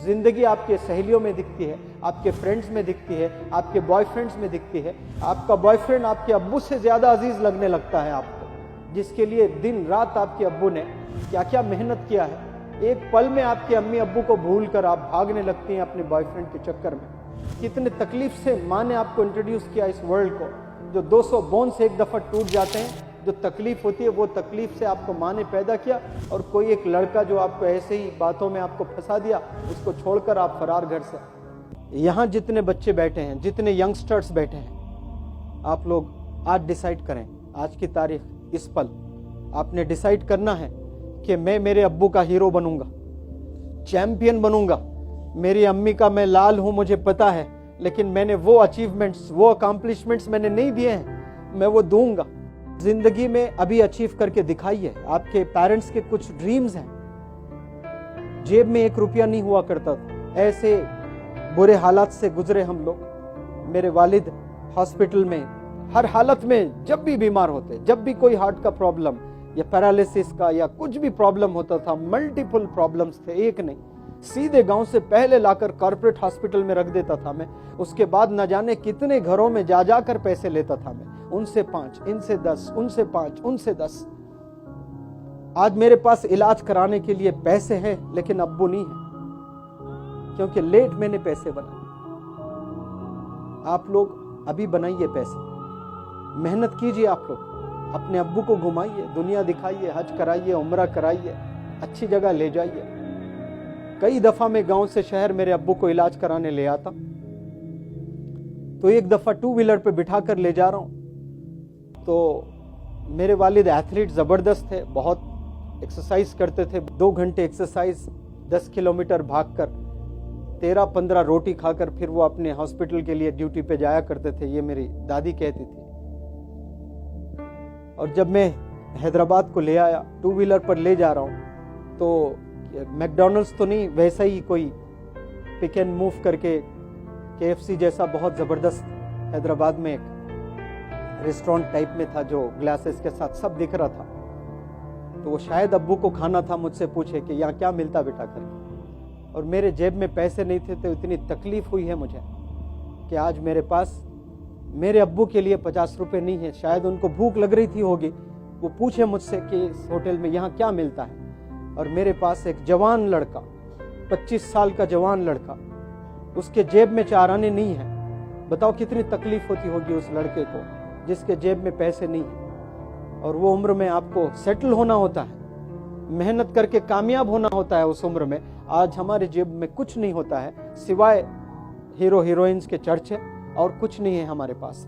जिंदगी आपके सहेलियों में दिखती है, आपके फ्रेंड्स में दिखती है, आपके बॉयफ्रेंड्स में दिखती है। आपका बॉयफ्रेंड आपके अब्बू से ज्यादा अजीज लगने लगता है आपको, जिसके लिए दिन रात आपके अब्बू ने क्या क्या मेहनत किया है। एक पल में आपके अम्मी अब्बू को भूल कर आप भागने लगती हैं अपने बॉयफ्रेंड के चक्कर में। कितने तकलीफ से माँ ने आपको इंट्रोड्यूस किया इस वर्ल्ड को, जो 200 बोन्स एक दफा टूट जाते हैं। जो तकलीफ होती है वो तकलीफ से आपको माँ ने पैदा किया, और कोई एक लड़का जो आपको ऐसे ही बातों में आपको फंसा दिया, उसको छोड़कर आप फरार घर से। यहाँ जितने बच्चे बैठे हैं, जितने यंगस्टर्स बैठे हैं, आप लोग आज डिसाइड करें, आज की तारीख, इस पल आपने डिसाइड करना है कि मैं मेरे अब्बू का हीरो बनूंगा, चैंपियन बनूंगा। मेरी अम्मी का मैं लाल हूं, मुझे पता है, लेकिन मैंने वो अचीवमेंट्स, वो अकम्पलिशमेंट्स मैंने नहीं दिए हैं, मैं वो दूंगा। जिंदगी में अभी अचीव करके दिखाइए। आपके पेरेंट्स के कुछ ड्रीम्स हैं। जेब में 1 रुपया नहीं हुआ करता था, ऐसे बुरे हालात से गुजरे हम लोग। मेरे वालिद हॉस्पिटल में हर हालत में, जब भी बीमार होते, जब भी कोई हार्ट का प्रॉब्लम या पैरालिसिस का या कुछ भी प्रॉब्लम होता था, मल्टीपल प्रॉब्लम्स थे, एक नहीं, सीधे गांव से पहले लाकर कॉर्पोरेट हॉस्पिटल में रख देता था मैं। उसके बाद न जाने कितने घरों में जा जाकर पैसे लेता था मैं, उनसे 5, इनसे 10, उनसे 5, उनसे 10। आज मेरे पास इलाज कराने के लिए पैसे हैं, लेकिन अब्बू नहीं है, क्योंकि लेट मैंने पैसे बनाए। आप लोग अभी बनाइए पैसे, मेहनत कीजिए। आप लोग अपने अब्बू को घुमाइए, दुनिया दिखाइए, हज कराइए, उम्रा कराइए, अच्छी जगह ले जाइए। कई दफा मैं गांव से शहर मेरे अब्बू को इलाज कराने ले आता, तो एक दफा 2 व्हीलर पे बिठा कर ले जा रहा हूं, तो मेरे वालिद एथलीट जबरदस्त थे, बहुत एक्सरसाइज करते थे। 2 घंटे एक्सरसाइज, 10 किलोमीटर भागकर, 13-15 रोटी खाकर फिर वो अपने हॉस्पिटल के लिए ड्यूटी पे जाया करते थे, ये मेरी दादी कहती थी। और जब मैं हैदराबाद को ले आया, 2 व्हीलर पर ले जा रहा हूं, तो मैकडॉनल्ड्स तो नहीं, वैसा ही कोई पिक एंड मूव करके KFC जैसा बहुत जबरदस्त हैदराबाद में एक रेस्टोरेंट टाइप में था, जो ग्लासेस के साथ सब दिख रहा था। तो वो शायद अब्बू को खाना था, मुझसे पूछे कि यहाँ क्या मिलता बेटा करके। और मेरे जेब में पैसे नहीं थे, तो इतनी तकलीफ हुई है मुझे कि आज मेरे पास मेरे अब्बू के लिए 50 रुपए नहीं है। शायद उनको भूख लग रही थी होगी, वो पूछे मुझसे कि इस होटल में यहाँ क्या मिलता है। और मेरे पास एक जवान लड़का, 25 साल का जवान लड़का, उसके जेब में 4 आने नहीं है। बताओ कितनी तकलीफ होती होगी उस लड़के को, जिसके जेब में पैसे नहीं है। और वो उम्र में आपको सेटल होना होता है, मेहनत करके कामयाब होना होता है उस उम्र में। आज हमारे जेब में कुछ नहीं होता है, सिवाय हीरो हीरोइंस के चर्चे, और कुछ नहीं है हमारे पास।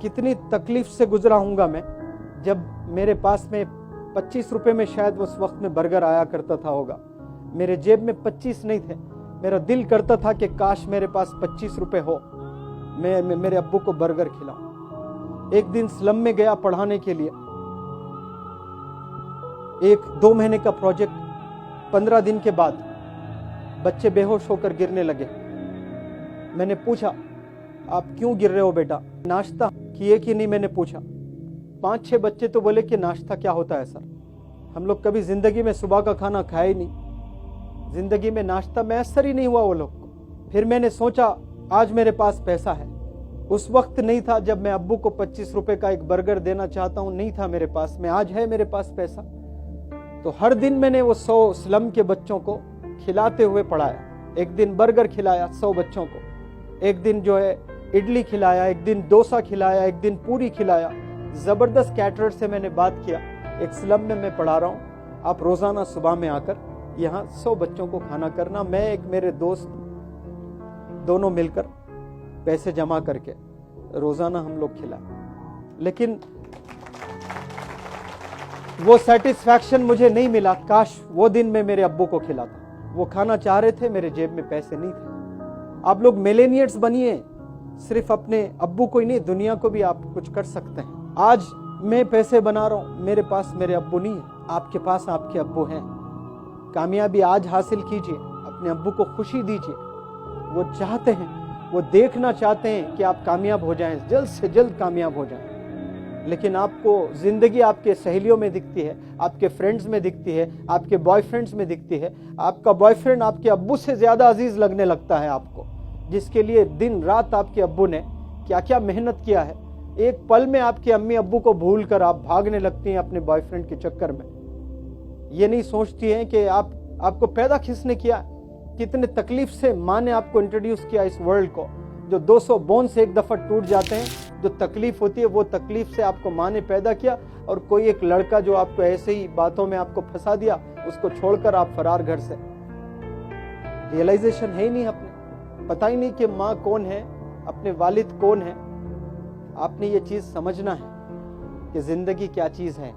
कितनी तकलीफ से गुजरा हूंगा मैं, जब मेरे पास में 25 रुपए में शायद उस वक्त में बर्गर आया करता था होगा, मेरे जेब में 25 नहीं थे। मेरा दिल करता था कि काश मेरे पास 25 रुपए हो, मैं मेरे अब्बू को बर्गर खिलाऊं। एक दिन स्लम में गया पढ़ाने के लिए, 1-2 महीने का प्रोजेक्ट, 15 दिन के बाद बच्चे बेहोश होकर गिरने लगे। मैंने पूछा, आप क्यों गिर रहे हो बेटा, नाश्ता किए कि नहीं, मैंने पूछा। 5-6 बच्चे तो बोले कि नाश्ता क्या होता है सर, हम लोग कभी जिंदगी में सुबह का खाना खाया ही नहीं, जिंदगी में नाश्ता मैसर ही नहीं हुआ वो लोग को। फिर मैंने सोचा, आज मेरे पास पैसा है, उस वक्त नहीं था जब मैं अब्बू को 25 रुपए का एक बर्गर देना चाहता हूं, नहीं था मेरे पास में, आज है मेरे पास पैसा। तो हर दिन मैंने वो 100 स्लम के बच्चों को खिलाते हुए पढ़ाया। एक दिन बर्गर खिलाया 100 बच्चों को, एक दिन जो है इडली खिलाया, एक दिन डोसा खिलाया, एक दिन पूरी खिलाया। जबरदस्त कैटरर से मैंने बात किया, एक स्लम में मैं पढ़ा रहा हूँ, आप रोजाना सुबह में आकर यहाँ 100 बच्चों को खाना करना। मैं एक मेरे दोस्त, दोनों मिलकर पैसे जमा करके रोजाना हम लोग खिलाए। लेकिन वो सेटिस्फैक्शन मुझे नहीं मिला। काश वो दिन मैं मेरे अब्बू को खिलाता। वो खाना चाह रहे थे, मेरे जेब में पैसे नहीं थे। आप लोग मिलेनियर्स बनिए, सिर्फ अपने अब्बू को ही नहीं, दुनिया को भी आप कुछ कर सकते हैं। आज मैं पैसे बना रहा हूं, मेरे पास मेरे अब्बू नहीं है, आपके पास आपके अब्बू हैं। कामयाबी आज हासिल कीजिए, अपने अब्बू को खुशी दीजिए। वो चाहते हैं, वो देखना चाहते हैं कि आप कामयाब हो जाएं, जल्द से जल्द कामयाब हो जाएं। लेकिन आपको जिंदगी आपके सहेलियों में दिखती है, आपके फ्रेंड्स में दिखती है, आपके बॉयफ्रेंड्स में दिखती है। आपका बॉयफ्रेंड आपके अब्बू से ज्यादा अजीज लगने लगता है आपको, जिसके लिए दिन रात आपके अब्बू ने क्या क्या मेहनत किया है। एक पल में आपके अम्मी अब्बू को भूल कर आप भागने लगती हैं अपने बॉयफ्रेंड के चक्कर में। ये नहीं सोचती हैं कि आपको पैदा किसने किया, कितने तकलीफ से माँ ने आपको इंट्रोड्यूस किया इस वर्ल्ड को। जो 200 बोन्स एक दफा टूट जाते हैं, जो तकलीफ होती है वो तकलीफ से आपको माँ ने पैदा किया, और कोई एक लड़का जो आपको ऐसे ही बातों में आपको फंसा दिया, उसको छोड़कर आप फरार घर से। रियलाइजेशन है ही नहीं, अपने पता ही नहीं कि माँ कौन है, अपने वालिद कौन है। आपने ये चीज समझना है कि जिंदगी क्या चीज है,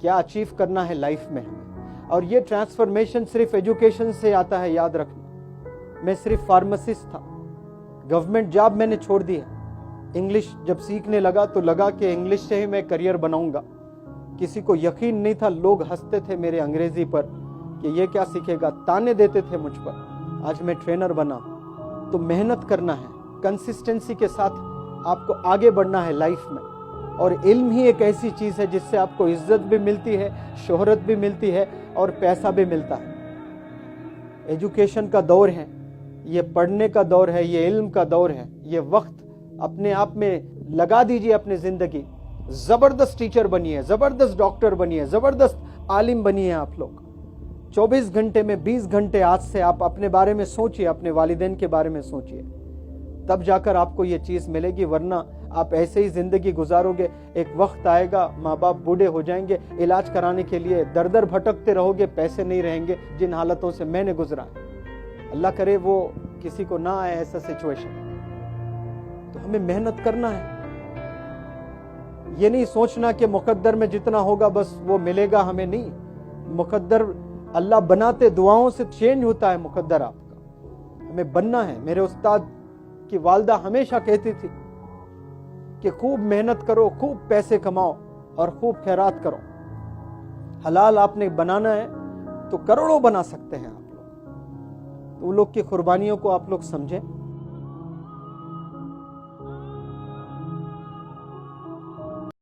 क्या अचीव करना है लाइफ में हमें। और ये ट्रांसफॉर्मेशन सिर्फ एजुकेशन से आता है, याद रखना। मैं सिर्फ फार्मासिस्ट था, गवर्नमेंट जॉब मैंने छोड़ दी है। इंग्लिश जब सीखने लगा तो लगा कि इंग्लिश से ही मैं करियर बनाऊंगा। किसी को यकीन नहीं था, लोग हंसते थे मेरे अंग्रेजी पर कि ये क्या सीखेगा, ताने देते थे मुझ पर। आज मैं ट्रेनर बना। तो मेहनत करना है, कंसिस्टेंसी के साथ आपको आगे बढ़ना है लाइफ में। और इल्म ही एक ऐसी चीज है जिससे आपको इज्जत भी मिलती है, शोहरत भी मिलती है और पैसा भी मिलता है। एजुकेशन का दौर है, ये पढ़ने का दौर है, ये इल्म का दौर है। ये वक्त अपने आप में लगा दीजिए अपनी जिंदगी। जबरदस्त टीचर बनिए, जबरदस्त डॉक्टर बनिए, जबरदस्त आलिम बनिए। आप लोग 24 घंटे में 20 घंटे आज से आप अपने बारे में सोचिए, अपने वालिदैन के बारे में सोचिए, तब जाकर आपको ये चीज मिलेगी। वरना आप ऐसे ही जिंदगी गुजारोगे। एक वक्त आएगा, माँ बाप बूढ़े हो जाएंगे, इलाज कराने के लिए दर दर भटकते रहोगे, पैसे नहीं रहेंगे। जिन हालतों से मैंने गुजरा है, अल्लाह करे वो किसी को ना आए ऐसा सिचुएशन। तो हमें मेहनत करना है। ये नहीं सोचना कि मुकद्दर में जितना होगा बस वो मिलेगा हमें, नहीं। मुकद्दर अल्लाह बनाते दुआओं से चेंज होता है मुकद्दर आपका। हमें बनना है। मेरे उस्ताद की वालदा हमेशा कहती थी कि खूब मेहनत करो, खूब पैसे कमाओ और खूब खैरात करो। हलाल आपने बनाना है तो करोड़ों बना सकते हैं आप लोग। तो उन लोग की कुर्बानियों को आप लोग समझें।